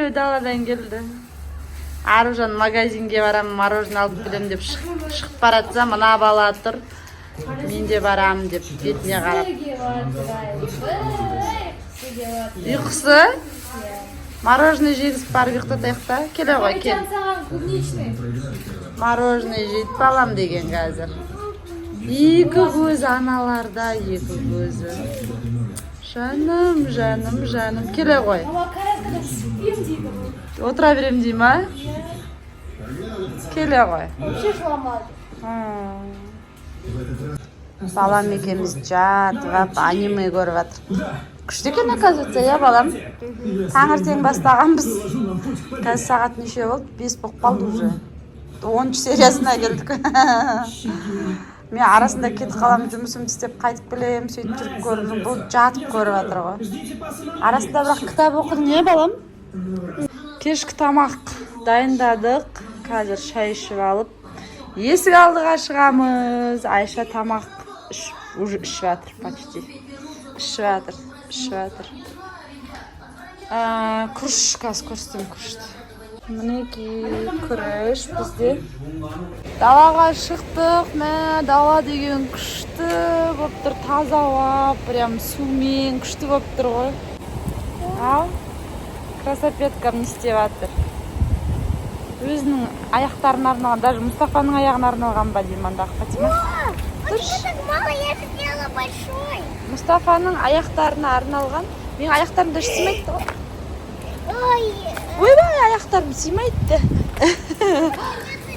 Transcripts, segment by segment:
екеуі даладан келді. Аружан магазинге барам, мороженое алып келем деп шығып баратса, мына бала тұр. Мен де барам деп бетіне қарап. Ұйқысы? Мороженое жегізіп барып ұйықтатайық та. Келе ғой, кел. Мороженое жейді балам деген қазір. Екі көзі аналарда, екі көзі. Жаным, жаным, жаным. Келе ғой. Отыра берем дей ма? Келе ғой. Балам екеміз жатып, аниме көріп жатыр. Күшті екен, оказывается, я балам. Таңертең бастағанбыз. Қазір сағат неше болды? 5 болып қалды уже. 10 сериясына келдік. Мен арасында кетіп қалам, жұмысымды істеп қайтып келем, сөйтіп жүріп көрдім. Бұл жатып көріп жатыр ғой. Арасында бірақ кітап оқыдың, не балам? Кешкі тамақ дайындадық. Қазір шай ішіп алып, есік алдыға шығамыз. Айша тамақ уже ішіп жатыр, почти. Ішіп жатыр. Күріш, қазір көрсетем күрішті. Мінекей күріш бізде. Далаға шықтық, дала деген күшті болып тұр, таза ауа, прям сумен күшті болып тұр ғой. Ал, красопеткам не істеп жатыр. Өзінің аяқтарына арналған, даже Мұстафаның аяғына арналған ба деймін андағы Фатима. Мұстафаның аяқтарына арналған. Мен аяқтарымда симайды ғой. Ойбай, аяқтарым симайды.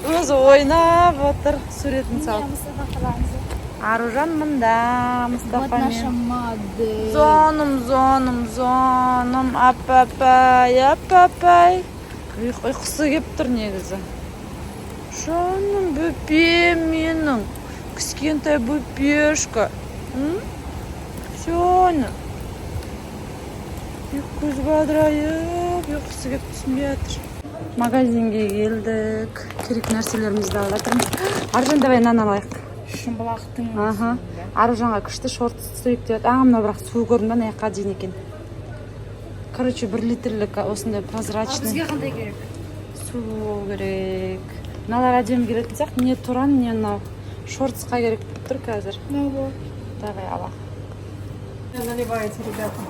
Өзі ойнап отыр, суретін салып. Аружан мында, Мұстафамен. Зоным, апапай. Ұйқысы кеп тұр негізі. Жаным, бөпем менің. Кішкентай бөпешка. Сені. Көз бадырайып, ұйқысы кеп түсінбей жатыр. Магазинге келдік. Керек нәрселерімізді алып жатырмыз. Аружан, давай нан алайық. Шымбылақтың. Аружанға күшті шорт стрейк деп. Мына бірақ су көрдім бе, аяққа дейін екен. Короче, 1 литрлік осындай прозрачный. Бізге қандай керек? Су керек. Мыналар әдемі келетін сияқты. Не туран, не мынау шортсқа керек тұр қазір. Давай алақ. Наливайте, ребята.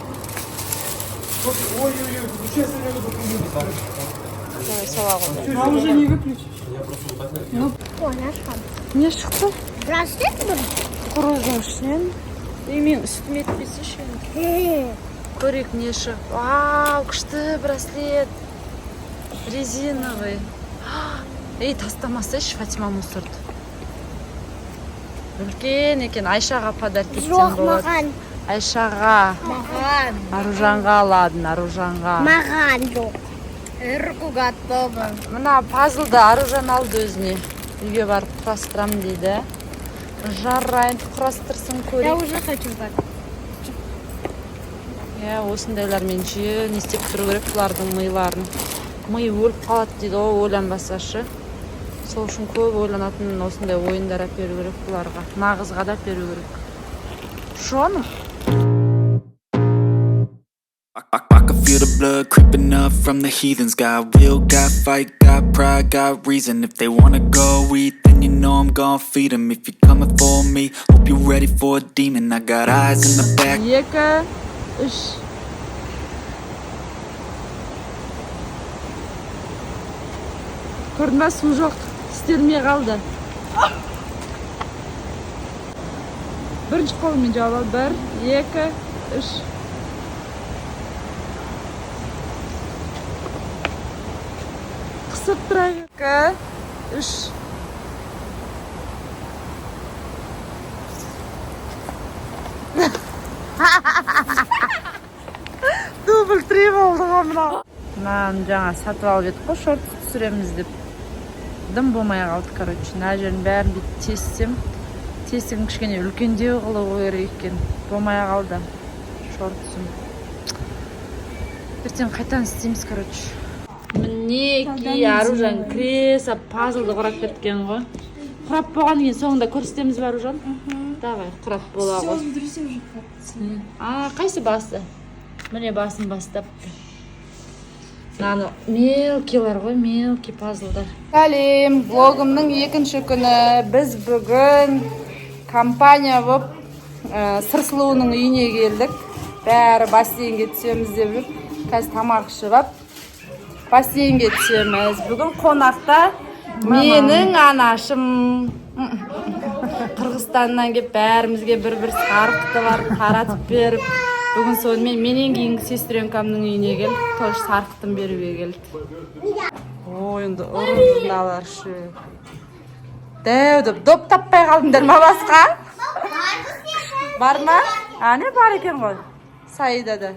Ой-ой-ой, честно, я буду помнить. Давай, сала ғой. А уже не выключишь? Ой, нашла. Не шықты? Браслет бұл? Құрудың ішінен. Мен үстіме етпесе шен. Көрек не шық. Вау, күшті браслет. Резиновый. Ей, тастамасайшы, Фатима мусорды. Үлкен екен, Айшаға подарок етсем Жоқ, болады. маған. Айшаға. Маған. Аружанға аладың, Аружанға. Маған жоқ. Руку готова. Мына пазлды Аружан алды өзіне. Үйге барып құрастырам дейді. Жаррайын құрастырсын Я көрек. уже хочу так. Осындайлармен жиі не істеп тұру керек бұлардың миларын. Миы өліп қалады дейді, ойланбасашы. Сол үшін көп ойланатын осындай ойындар әперу керек бұларға. Нағызға да әперу керек. Жоным. I can feel the blood creeping up from the heathens. Got will, got fight, got pride, got reason. If they wanna go eat, then you know I'm gonna feed them. If you're coming for me, hope you're ready for a demon. I got eyes in the back. 2, 3. Көрдің бе, су жоқ, істелмей қалды. Бірінші қолымен жауап ал. 1, 2, 3. Қысып тұра бер. 2, 3. Дубль 3 болды ғой мынау. Мынаны жаңа сатып алып едік қой, шорт түсіреміз деп. Дым болмай қалды, короче. Мына жерін бәрін бүйтіп тестігін кішкене үлкендеу қылып керек екен. Болмай қалды шортсым. Ертең қайтадан істейміз, короче. Мінекей, Аружан крес, пазлды құрап кеткен ғой. Құрап болған кейін соңында көрсетеміз бе, Аружан? Давай, құрап бола ғой. Қайсы басы? Міне басын бастапты. Наны мелкилар ғой, мелки пазлдар. Сәлем, влогымның екінші күні. Біз бүгін компания болып Сырсылуының үйіне келдік. Бәрі бассейнге түсеміз деп жүр. Қазір тамақ ішіп ап, бассейнге түсеміз. Бүгін қонақта менің анашым. Қырғызстаннан келіп бәрімізге бір-бір сарқыты бар, таратып беріп. Бүгін сонымен менен кейінгі сестренкамның үйіне келдік. Тоже сарқытын беруге келдік. Ойынды ұрыналар шу. Дәу доп таппай қалдыңдар ма басқа? Бар ма? Не бар екен ғой? Саида да.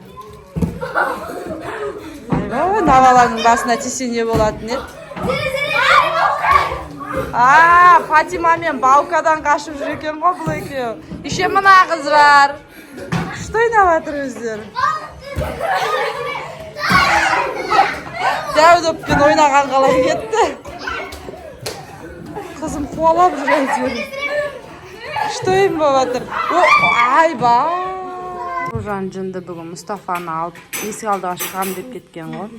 Айға, наваланың басына тесе не болатын еді? Фатима мен Баукадан қашып жүр екен ғой бұл екеу. Еще мына қыз бар. Что ойнаватыр өздері? Дәу доппен ойнаған қалай кетті. Қызым қуалап жүр әйтеуір. Что им болатыр? Айба. Жан жынды бүгін Мұстафаны алып есік алдыға шығам деп кеткен ғой.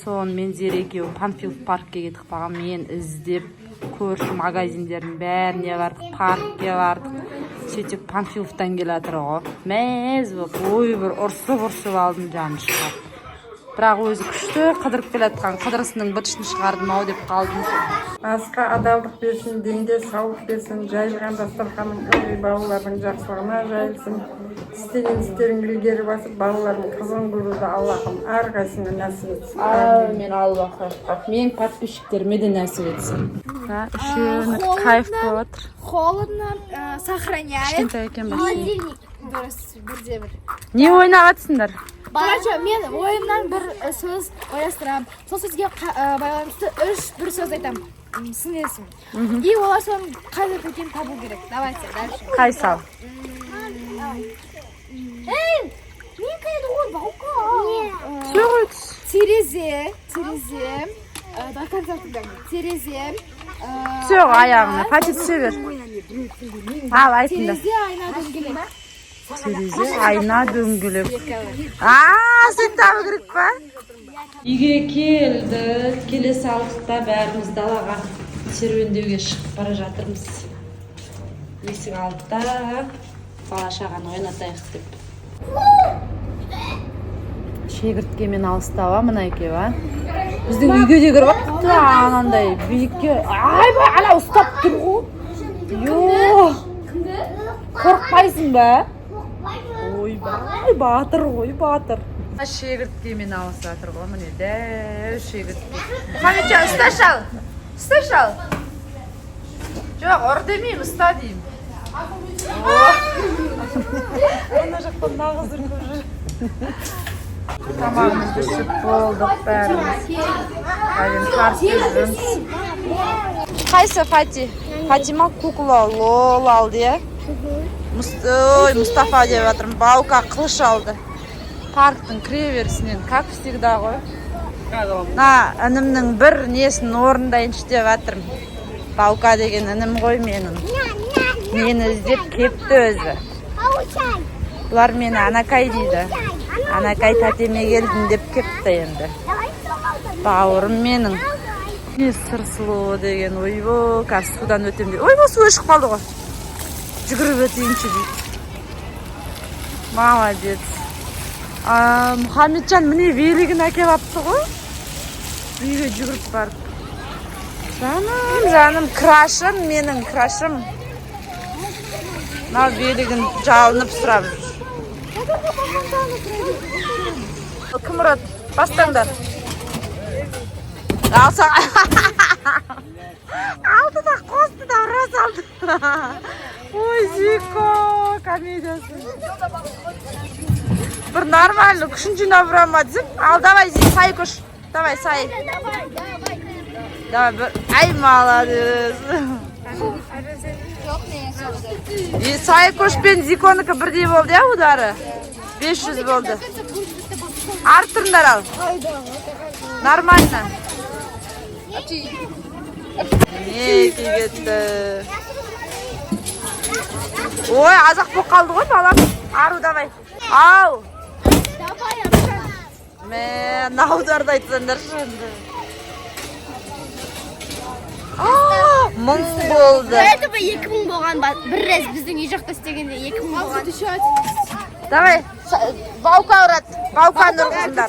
Сон мен Зере екеуі Панфилов паркке кетіп қалған. Мен іздеп көрші магазиндердің бәріне бардық, паркке бардық. Сөйтіп Панфиловтан келатыр ғой. Мәз болып, ой бір ұрсып алдым жаны шығады. Бірақ өзі күшті қыдырып келатқан қыдырысының бытышын шығардым ау деп қалдым. Асқа адалдық берсін, денде саулық берсін, жайылған дастарханың үй балалардың жақсылығына жайылсын. Істеген істерін ілгері басып, балалардың қызығын көруді Аллахым әрқайсыңа нәсіп етсін. Мен Аллахым. Мен подписчиктеріме де нәсіп етсін. Үшін кайф болады. Холодно сохраняет. Кішкентай екен бассейн. Бірде-бір. Не ойнағатсыңдар? Короче, мен ойымнан бір сөз ойластырамын. Сол сөзге байланысты бір сөз айтамын. Сын есім. И олар соның қайда екенін табу керек. Давайте, дальше. Қай сал? Эй, мен қайда ғой, Баука? Все ғой түс. Терезе. До конца тыңдаймын. Терезе. Все аяғына, пати түсе бер. Ал, айтында. Терезе айна дөңгелек. Терезе айна дөңгелек. Сен табы керек па? Үйге келді. Келе салдықта бәріміз далаға серуендеуге шығып бара жатырмыз. Есік алдыда бала шағаны ойнатайық деп. Шегірткемен алыстауа мына екеуі. Біздің үйге де кіріп атты анандай биікке. Айбай, ана ұстап тұр ғой. Йоо. Қорқпайсың ба? Ойбай, батыр ғой, батыр. Шегірткемен алыса тұр ғой, міне дәу шегіртке. Мұхаммеджан, ұста шал. Жоқ, ұр демеймін, ұста деймін. Ана жақтан нағыз үркіп жүр. Тамағымызды ішіп болдық бәріміз. Әлем қарсы жүрміз. Қайсы Фати? Фатима кукла лол алды, е? Мұстафа деп жатырмын. Баука қылыш алды. Парктың кіреберісінен, как всегда ғой. Інімнің бір несін орындайыншы деп жатырмын. Баука деген інім ғой менің. Мені іздеп кепті өзі. Бұлар мені Анакай дейді. Анакай тәтеме келдім деп кепті енді. Бауырым менің. Не Сырсылу деген, ойбо, қазір судан өтем дейді. Ойбо, су өшіп қалды ғой. Жүгіріп өтейінші дейді. Молодец. Мұхаммеджан міне велигін әкеп апты ғой. Үйге жүгіріп барып. Жаным, крашым, менің крашым. Мынау велигін жалынып сұрап жүр. Кім ұрады? Бастаңдар. Алды да қосты да ұра салды. Ой, Зико, комедиясы. Бір нормально, күшін жинап ұрама десіп. Ал, давай, Зик, сай көш. Давай, сай. Давай, бір. Ай, молодец. Сай көш пен Зиконыкі бірдей болды, я, удары? 500 болды. Арттырыңдар ал. Нормально. Не кетті. Ой, азақ болып қалды ғой балам. Ару давай. Ау. Мә, наударды айтсаңдаршы енді. Мың болды. Это 2000 болған ба? Бір рез біздің үй жақта істегенде 2000 болған. Давай, Баука ұрат. Баука нұрғызындар.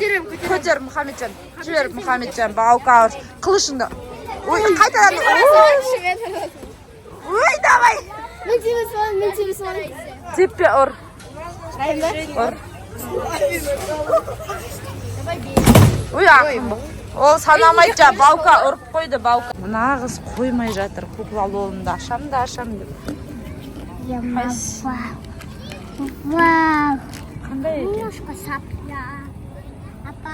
Көтер, Мұхамеджан. Жібер, Мұхамеджан, Баука ұрат. Қылышыңды. Ой, қайтадан. Ой, давай. Мен телефон. Теппе ұр. Ұр. Ой, ақым. Ол санамайды жа, Баука ұрып қойды, Баука. Мына қыз қоймай жатыр, кукла лолымды ашам деп. Вау. Қандай екен? Немножко сапля. Апа.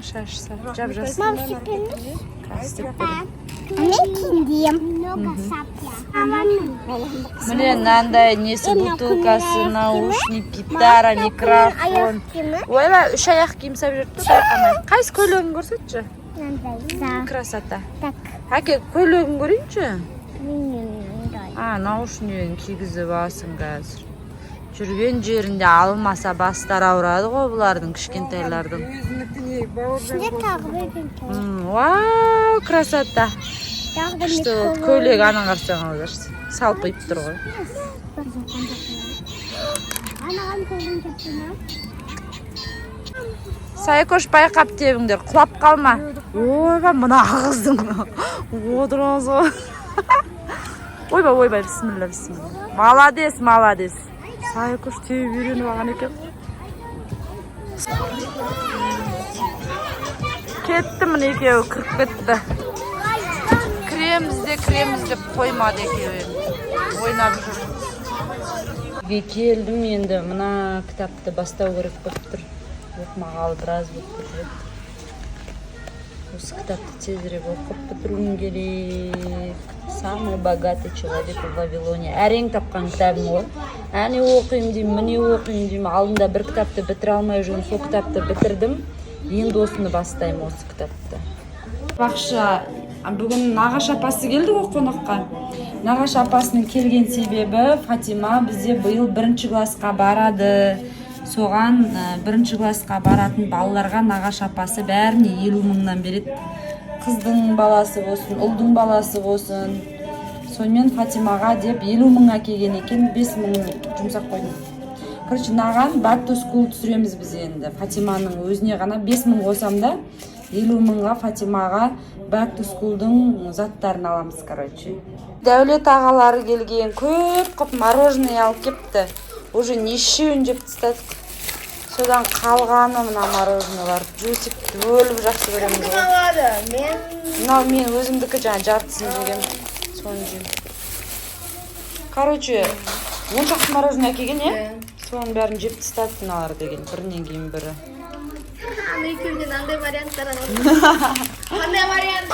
Шашса, жап-жас. Мамчик, Красиво. Много сапля. Міне, мынандай несі, бутылкасы, наушник, гитара, микрофон. Ойла, үш аяқ киім сап жүрді, шайқамай. Қайсы көйлегін көрсетші? Красота. Әке, көйлегін көрейінші? Наушнигін кигізіп алсын қазір. Жүрген жерінде алмаса бастар ауырады ғой бұлардың, кішкентайлардың. Вау, красота. Күшті көйлек анан қарсаң алдарсың. Салып қойып тұр ғой. Сайкош байқап тебіңдер, құлап қалма. Ойба, мына қыздың отырыңыз ғой. Ойба, бісміллә. Маладес. Сайкош тебіп үйреніп алған екен. Кетті міне екеуі, кіріп кетті. Кіреміз деп қоймады екеуі. Ойнап жүр. Келдім енді, мына кітапты бастау керек болып тұр. Оқымағалы біраз болып тұр. Осы кітапты тезірек оқып бітіруім керек. Самый богатый человек в Вавилоне. Әрең тапқан кітабым ғой. Әне оқимын деймін, алдында бір кітапты бітіре алмай жүрмін, сол кітапты бітірдім. Енді осыны бастаймын, осы кітапты. Бақша, бүгін Нағаш апасы келді ғой қонаққа. Нағаш апасының келген себебі Фатима бізде биыл 1 классқа барады. Соған 1 классқа баратын балаларға Нағаш апасы бәріне 50 мыңнан береді. Қыздың баласы болсын, ұлдың баласы болсын. Сонымен Фатимаға деп 50 мыңға келген екен, 5 мың жұмсақ қойдым. Короче, наған back to school түсіреміз біз енді. Фатиманың өзіне ғана 5 мың қосам да 50 мыңға Фатимаға back to school'дың заттарын аламыз, короче. Дәулет ағалары келген, көп қып мороженое алып кепті. Уже нешеуін жеп тастадық. Содан қалғаны мына мороженойлар. Жүсіпті өліп жақсы көреміз ғой. Мен өзімдікі жаңа жартысын жеген. Соны жеймін. Короче, 10 шақты мороженое әкелген, е? Соның бәрін жеп тастады мыналар деген, бірінен кейін бірі. Аны екеуінен андай варианттар алады. Қандай вариант?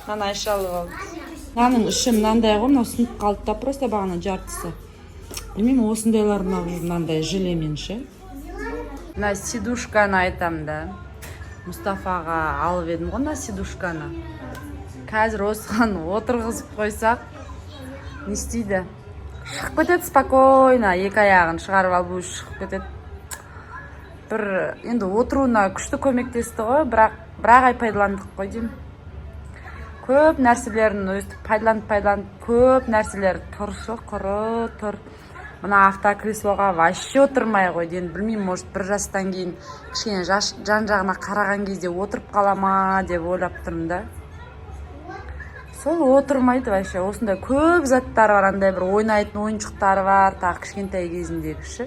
Мына айша алып алды. Мынаның іші мынандай ғой, мынау сынып қалды да, просто бағана жартысы. Білмеймін, осындайларына мынандай желемен ше. Мына сидушканы айтам да. Мұстафаға алып едім ғой мына сидушканы. Қазір осыған отырғызып қойсақ, не істейді? Шығып кетеді спокойно, екі аяғын шығарып алып өзі шығып кетеді. Бір енді отыруына күшті көмектесті ғой, бірақ ай пайдаландық қой деймін. Көп нәрселерін өстіп пайдаланып, көп нәрселер тұршы, құры, тұр. Мына автокреслоға вообще отырмай ғой дейін. Білмеймін, может бір жастан кейін кішкене жан жағына қараған кезде отырып қалама деп ойлап тұрмын да. Сол отырмайды вообще. Осындай көп заттар бар, андай бір ойнайтын ойыншықтары бар, тағы кішкентай кезіндегіші.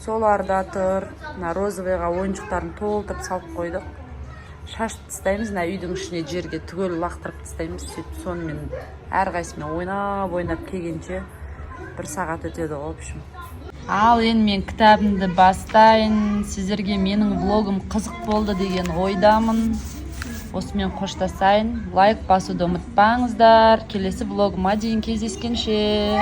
Соларда тұр. Мына розовыйға ойыншықтарын толтырып салып қойдық. Шашып тастаймыз, мына үйдің ішіне жерге түгел лақтырып тастаймыз. Сөйтіп сонымен әрқайсымен ойнап келгенше 1 сағат өтеді ғой, в общем. Ал енді мен кітабымды бастайын. Сіздерге менің влогым қызық болды деген ойдамын. Осымен қоштасайын. Лайк басуды ұмытпаңыздар. Келесі влогыма дейін кездескенше.